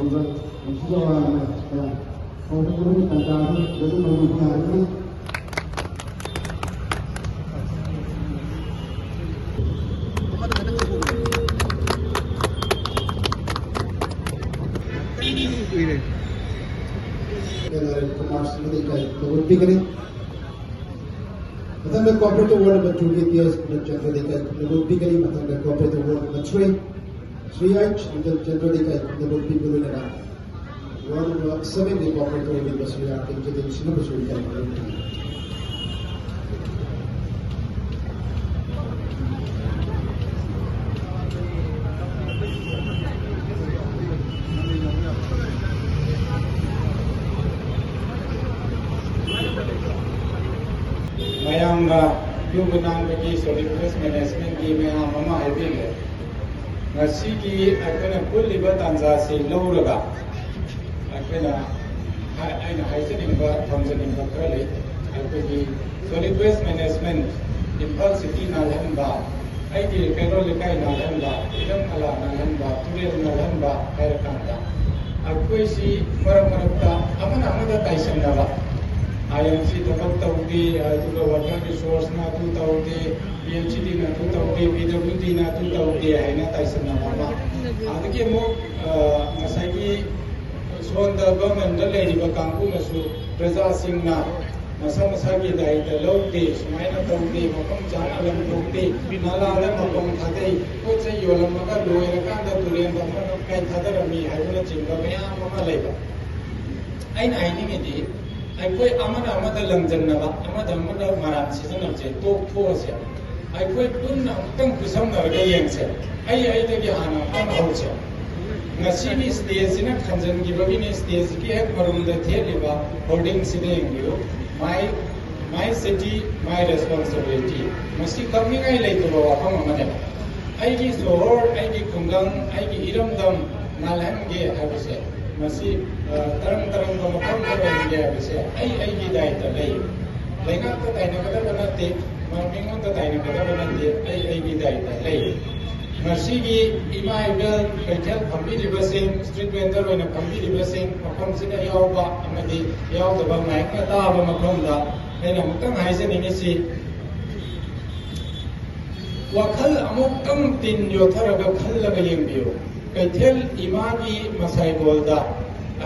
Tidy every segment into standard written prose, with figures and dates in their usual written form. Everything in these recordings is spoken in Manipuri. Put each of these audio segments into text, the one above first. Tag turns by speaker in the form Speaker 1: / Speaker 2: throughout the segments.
Speaker 1: 이거 시도하는 거기서 간단히 여기 너무 많이 मतलब cooperative world में 2 years जनरल देखा मतलब बिगड़ी मतलब cooperative world में 3 years जनरल देखा मतलब बिगड़ी ना one 7 the cooperative world में 3 years के दिन सिर्फ शुरू किया
Speaker 2: Mayanga Yugunang Bagi Solidus Management की मैं हम आए थे नसी की अकेला कुल लिबत अंजासी लोग अकेला हाइसे निम्बा थम्स निम्बा करले अकेली Solidus Management इम्फाल सिटी नालहंबा ऐकी पेट्रोल लिखाई नालहंबा इधम अला नालहंबा तुरेल नालहंबा है रखना अकोई सी मरमरता अमन अमदा ताइसन नवा IMC थबक तौदी अदुगा वाटर रिसोर्स ना तु तौदी PHD ना तु तौदी PWD ना तु तौदी है ना ताइसना मामा आदके मो मसागी सोंदा गवर्नमेंट लेरिबा कांगु मसु प्रजा सिंह ना मसा मसागी दायित्व लौदे सुमाइना तौदी मकम जान अलम तौदी नाला अलम मकम थादे कोचे योलम मका लोयरकांदा तुरेन दमन kai थादरमी हाइबुना चिंगा मया ममा लेबा आइन आइनिंगेदी अखोई अमना अमदा लंजन्नबा अमदा अमदा माराम सिजनबजे टोक थोसे अखोई पुन्ना अमतंग खुसमनरगा येंगसे आई दगे हाना पन हौसे ngasibi stage sina khanjan gi bagini stage ki hek marumda theliba holding sine ngiro my city my responsibility masi coming ai leito wa pham amane ai gi sohor ai gi khungang ai gi iramdam nalham ge habise masi tarang ko makam ko ge habise ai gi dai ta lei lenga ta dai na kada banate marmingon ta dai na kada banate ai gi dai ta lei Masigi ima ibel petel pambi dibasing street vendor wena pambi dibasing makam sida yawba amadi yawda ba mai ka ta ba makam da ena mukam haise ni si wakhal amukam tin yothara ga khalla ga yembiyo petel ima gi masai bolda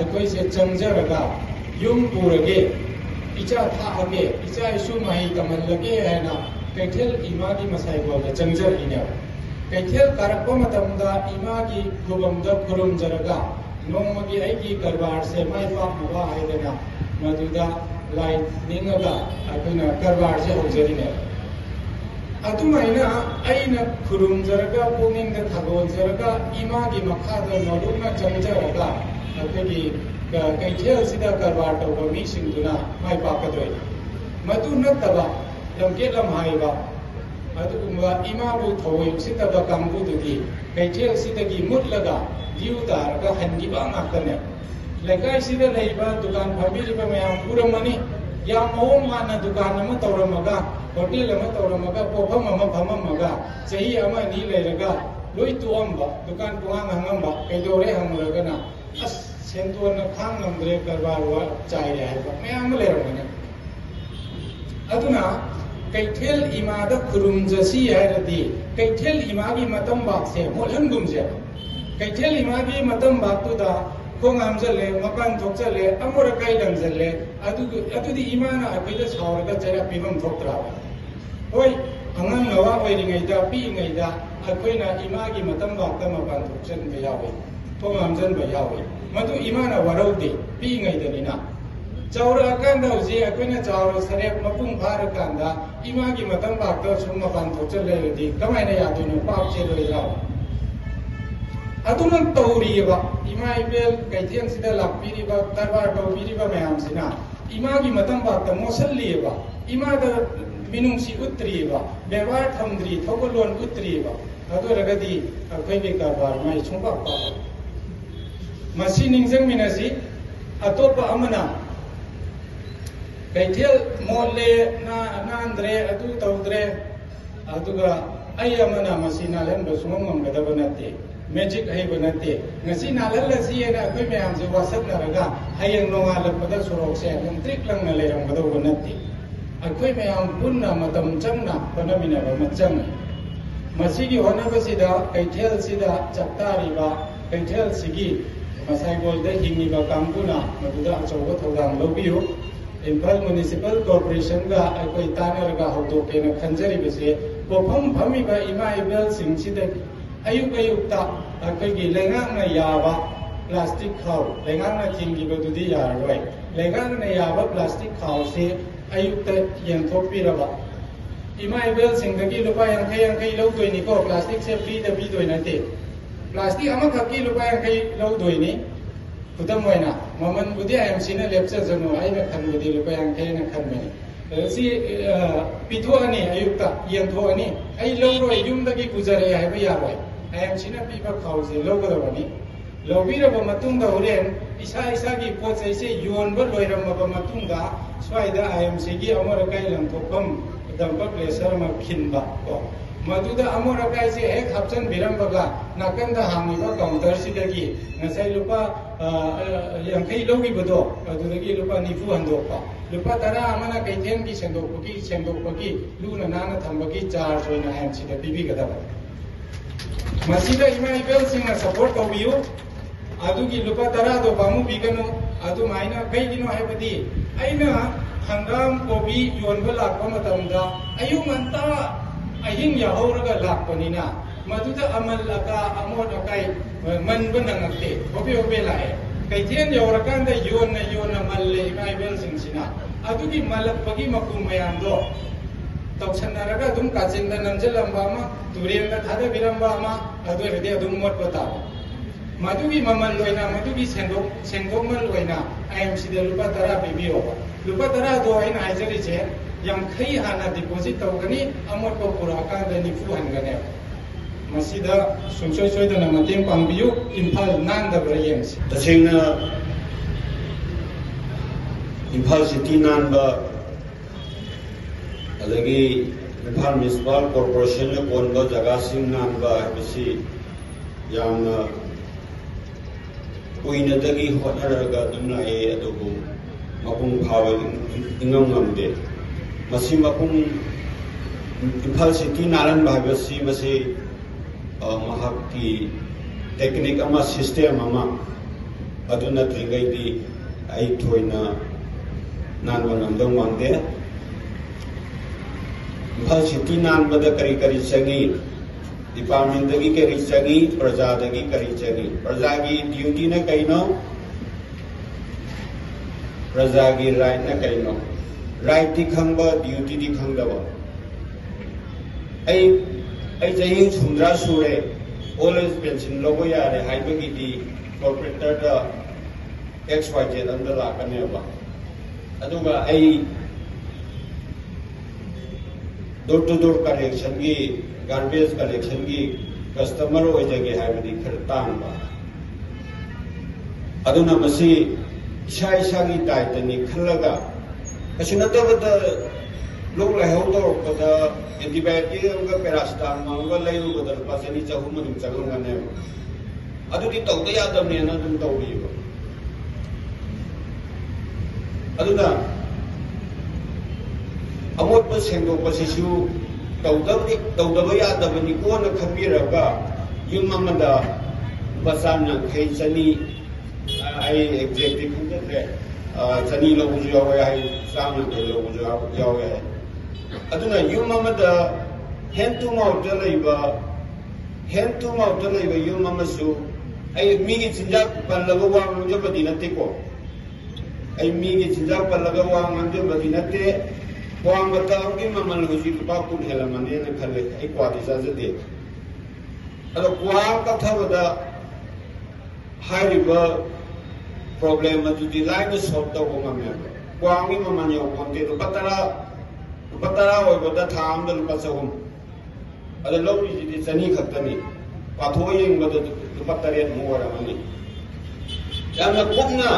Speaker 2: akoi se changjara ga yum purage icha tha age icha isu mai kamal lage haina petel ima gi masai bolda changjar ina कैथेल कारको मतमदा इमागी गुबमदा खुरुम जरगा नोमगी आइगी करबार से माइ पाप मवा हाइदना मदुदा लाई निंगगा अखना करबार से होजरिने अतुमाइना आइना खुरुम जरगा पुनिंग द थगोल जरगा इमागी मखादा नोरुना चंजरगा अखगी कैथेल सिदा करबार तो बमी सिंगुना माइ पाप कदोय मदु नतबा लमके लमहाइबा अदुगुम्बा इमाबु थोय सितबा कांगुदुगी कैथेल सितगी मुतलगा दिउ तारगा हन्दिबा माकने लेकाय सिदा लेबा दुकान फबिरिबा मयाम पुरमनी या मौम माना दुकान अमा तौरमगा होटल अमा तौरमगा पोफम अमा फममगा चही अमा नि लेरगा लोइ तुअमबा दुकान पुंगांग हंगमबा कैदोरे हमरगना अस सेंतोना खांग नमद्रे करबारवा चाइरे हाइबा मयाम लेरमने अदुना कैथेल इमादा खुरुम जसी है कैथेल इमागी मतम बाग से मोहन गुमजे कैथेल इमागी मतम बाग तो दा खोंग हमजले मकान थोकचले अमोर काई लंजले अदुदी इमाना अखैदा सावरगा जरा पिमम थोकत्रा होय अंगांग नवा ओइरिङैदा पिङैदा अखैना इमागी मतम बाग ता मकान थोकचन बे यावे खोंग हमजन बे यावे मदु इमाना वरौदे पिङैदनिना चाउरा कांदा उजे अखैना चाउरा सरेप मपुंग फार कांदा इमागी मतम बाग ता सुम मकान थोकचले रदि कमाइना यादुनु पाप से लोइरा अदुन तौरीबा इमा इबेल कैथेन सिदा लापिरिबा दरबार तौरीबा मयाम सिना इमागी मतम बाग ता मोसल्लीबा इमादा मिनुंसी उत्रीबा व्यवहार थमद्री थोगलोन उत्रीबा अदुरगदि अखैबे कारबार माइ छुंबा पा मसी निंजंग मिनासी अतोपा अमना कैथेल मोले ना नांद्रे अदु तौद्रे अदुगा आई अमना मसी नालन बसुमम गदबनते magic ให้บนนั้นเตะเงินสินาลันละสิเอ็นะคุยไม่ยามสิว่าสักนาระกะให้ยังนองอาลับปัตสุรอกเสียยังตริกลังนั่นเลยยังมาดูบนนั้นเตะคุยไม่ยามปุ่นนะมาตำจังนะปนมินามาจังมาสิกิวันนั้นก็สิดาไอเทลสิดาจับตาริบะไอเทลสิกิมาใส่บอลได้หิมีบะกัมปุนะมาดูดาโจก็ทางลบิวImpal Municipal Corporation ကအခုတာနရကဟောတော့ကေနခန်ဂျရီဘစီဘောဖမ်ဖမီဘအီမိုင်ဘယ်စင်စီတဲ့အယုတာအခုကြီးလေငါနယာဘာပလတ်စတစ်ခေါလေငါနချင်းကြီးဘဒူဒီယာရွယ်လေငါနယာဘာပလတ်စတစ်ခေါစီအယုတယန်ထိုပီရဘာအီမိုင်ဘယ်စင်ကကြီးလောပါယန်ခေယန်ခေလောက်တွေနီကိုပလတ်စတစ်ဆေဖီတပီတွေနေတဲ့ပလတ်စတစ်အမခကကြီးလောပါယန်ခေလောက်တွေနီพุทธมวยนะมันบุตรไอ้ยังสิ่งนั้นเล็บเส้นสนุไอ้นักขันบุตรลูกยังแค่นักขันไม่สิปิทัวนี่อายุตะยังทัวนี่ไอ้ลูกรวยยุ่งตะกี้กุจารีไอ้ไม่ยากไว้ไอ้ยังสิ่งนั้นปีบักเขาเสียลูกก็ได้วันนี้ลูกพี่เราบำตุงดาวเรียนอิสากี่พอใจเสียยวนบัดรวยเรามาบำตุงดาสวายดาไอ้ยังสิ่งที่อเมริกาหลังทุกคนดังบักเลเซอร์มาขินบักก็มาดูแต่อเมริกาเสียขับเส้นบิรัมบักละนักกันดาหามีบักกองเตอร์สิตะกี้งั้นใส่ลูกป้ายังใครลูกอีกบ่ดูดูตะกี้ลูกป้านี่ฟูหันดูป้าลูกป้าตารามันน่ะใครเทียนกี่เส้นดูปกี้เส้นดูปกี้ลูกน่ะน้าน่ะทำปกี้จาร์ช่วยน่ะแอมสิตะปีบีก็ได้มาสิได้อีมาอีเบลสิงน่ะซัพพอร์ตกับวิวอาดูกี่ลูกป้าตาราดูบามูบีกันเนาะอาดูไม่น่ะใครกินว่าให้พอดีไอ้น่ะหังรามโคบียวนเวลาก็มาตำดาอายุมันตาไอ้ยิ่งอย่าเอาแล้วก็หลักกว่านี้นะมาดูแต่อามัลละกาอามอดอะไรมันเป็นนังเตะพอพี่เอาไปไหลไก่เทียนยาวรักันได้โยนมัลเลยไม่เป็นสิ่งสินะอาดูที่มัลปกี้มาคุมไม่อันโดตกชนะรักดุมกัดเส้นนั้นจะลำบากมาตุเรียนก็ท้าได้ไปลำบากมาอาดูเรื่องดุมหมดก็ตายมาดูที่มัลลอยนะมาดูที่เซนโกมัลลอยนะไอ้สิ่งเดียวลูกตาราไปบิโอลูกตาราดูไอ้นายจะได้เจยังใครหานาดิโพซิตตัวกันนี่อามอดก็ปุระกันได้นิฟูหันกันเนี่ยมาสิดาสุนช่วยตัวนั้นมาเต็มปังบิวอิมพัลนั่นดับเรียนสิ
Speaker 3: แต่จริงนะอิมพัลซิตี้นั่นบ่อะไรกี่อิมพัลมิสบัลคอร์ปอเรชั่นเนี่ยคนบ่จักรสิ่งนั่นบ่ไม่ใช่ยังคุยนั่นตะกี้หัวหน้าเราก็ดุมละดูมาพุ่งพาวอิงงเดมาสิมาพุ่งอิมพัลซิตี้นั่นบ่ไม่ใช่มาสิmahaki teknik ama sistem ama aduna tringai di ai thoina nan wanam dong wangde phal city nan bada kari changi department dagi kari changi praja dagi kari changi praja gi duty na kaino praja gi right na kaino right di khangba duty di khangdawa ai jayin sundra sure always pension logo ya re haibagi di corporate da XYZ under la kane ba aduga ai door to door collection gi garbage collection gi customer oi jage haibadi khar tang ba aduna masi shai shagi tai tani khalaga asina da लोग लहौ तो पता एंटीबायोटिक उनका पैरासिटामोल उनका ले उनका पासनी चाहूँ में तुम चलो गने अदुदी तौते याद हमने ना तुम तौड़ी हो अदुना अमोट पर सेंडो पसिसु तौदबा याद बनी को न खबीरगा युम ममदा बसान न खै चनी आई एग्जैक्टली खंदे चनी लोग जो है साम न खै लोग जो है aduna yum amada hand to mouth yum amasu ai mi gi chinjak pallaga wang jo badinate ko ai mi gi chinjak pallaga wang jo badinate wang bata gi mamal huji ba kun hela mane na khale ai kwadi sa jade ado kwa ka thabada high river problem adu di line solve to ko mamya kwa gi maman yo konte to Patara or the time the Lupasahum. Other low is any Katani, Patoying with the Patarian more money. Yana Pugna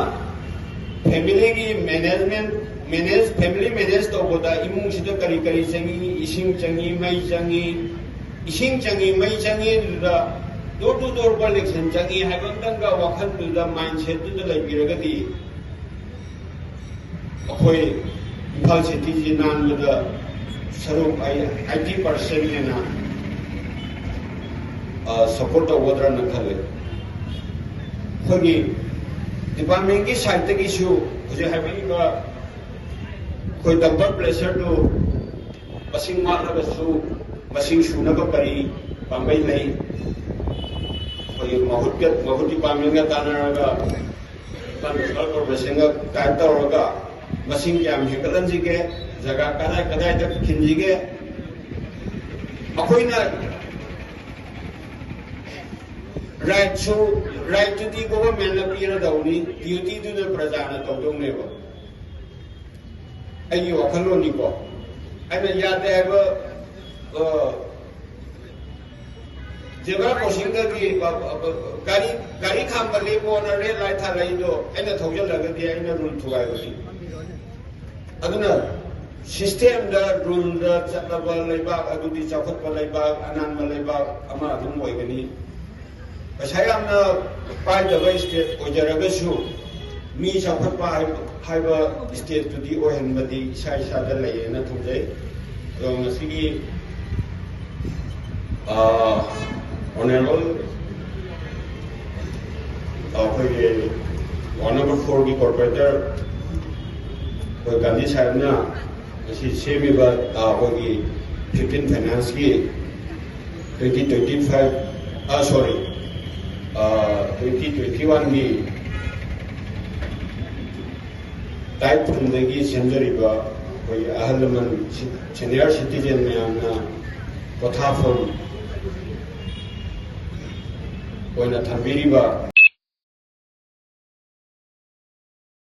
Speaker 3: family management, family managed over the Imushita Karikari Changi, Ishing Changi, Mai Changi, the door to door election changi haibang tangga wakhan tu da mindset tu da lai biragati akhoi Imphal City ji nan da sarup ai 80% ne na support wadra na khale khogi department ki side ki issue je haibang ba koi number pressure to masing ma na su masing su na ba pari pambai lai mahut department ga tanaraga ban corporation ga kaitaraga masing kyam hekalan jige jaga kadai tak khinjige akoina right to the government la pira dauni duty to the prajana tawdong ne ba ayi wakalo ni ko ana yade ba Jebra crossing da ki gari kham ba le mo na re lai tha lai do aina thojal la ga aina rule thuai ba aduna system da rule da chatla ba lai ba adu di chawkhat ba lai ba anan ba lai ba ama adum moi gani pasayam na pai da ba state o jara ga su mi chawkhat ba hai ba state to di o hen ba di sai sa da lai na thojai do ngasigi Honorable one number 4 की corporator कोई गांधी साहब ना ऐसी सेमी बात होगी 15 finance की 2021 की टाइप फंडगी सेंजरी बा कोई अहलमन senior citizen में आना कथा फॉर्म कोई ना थंबीरी बा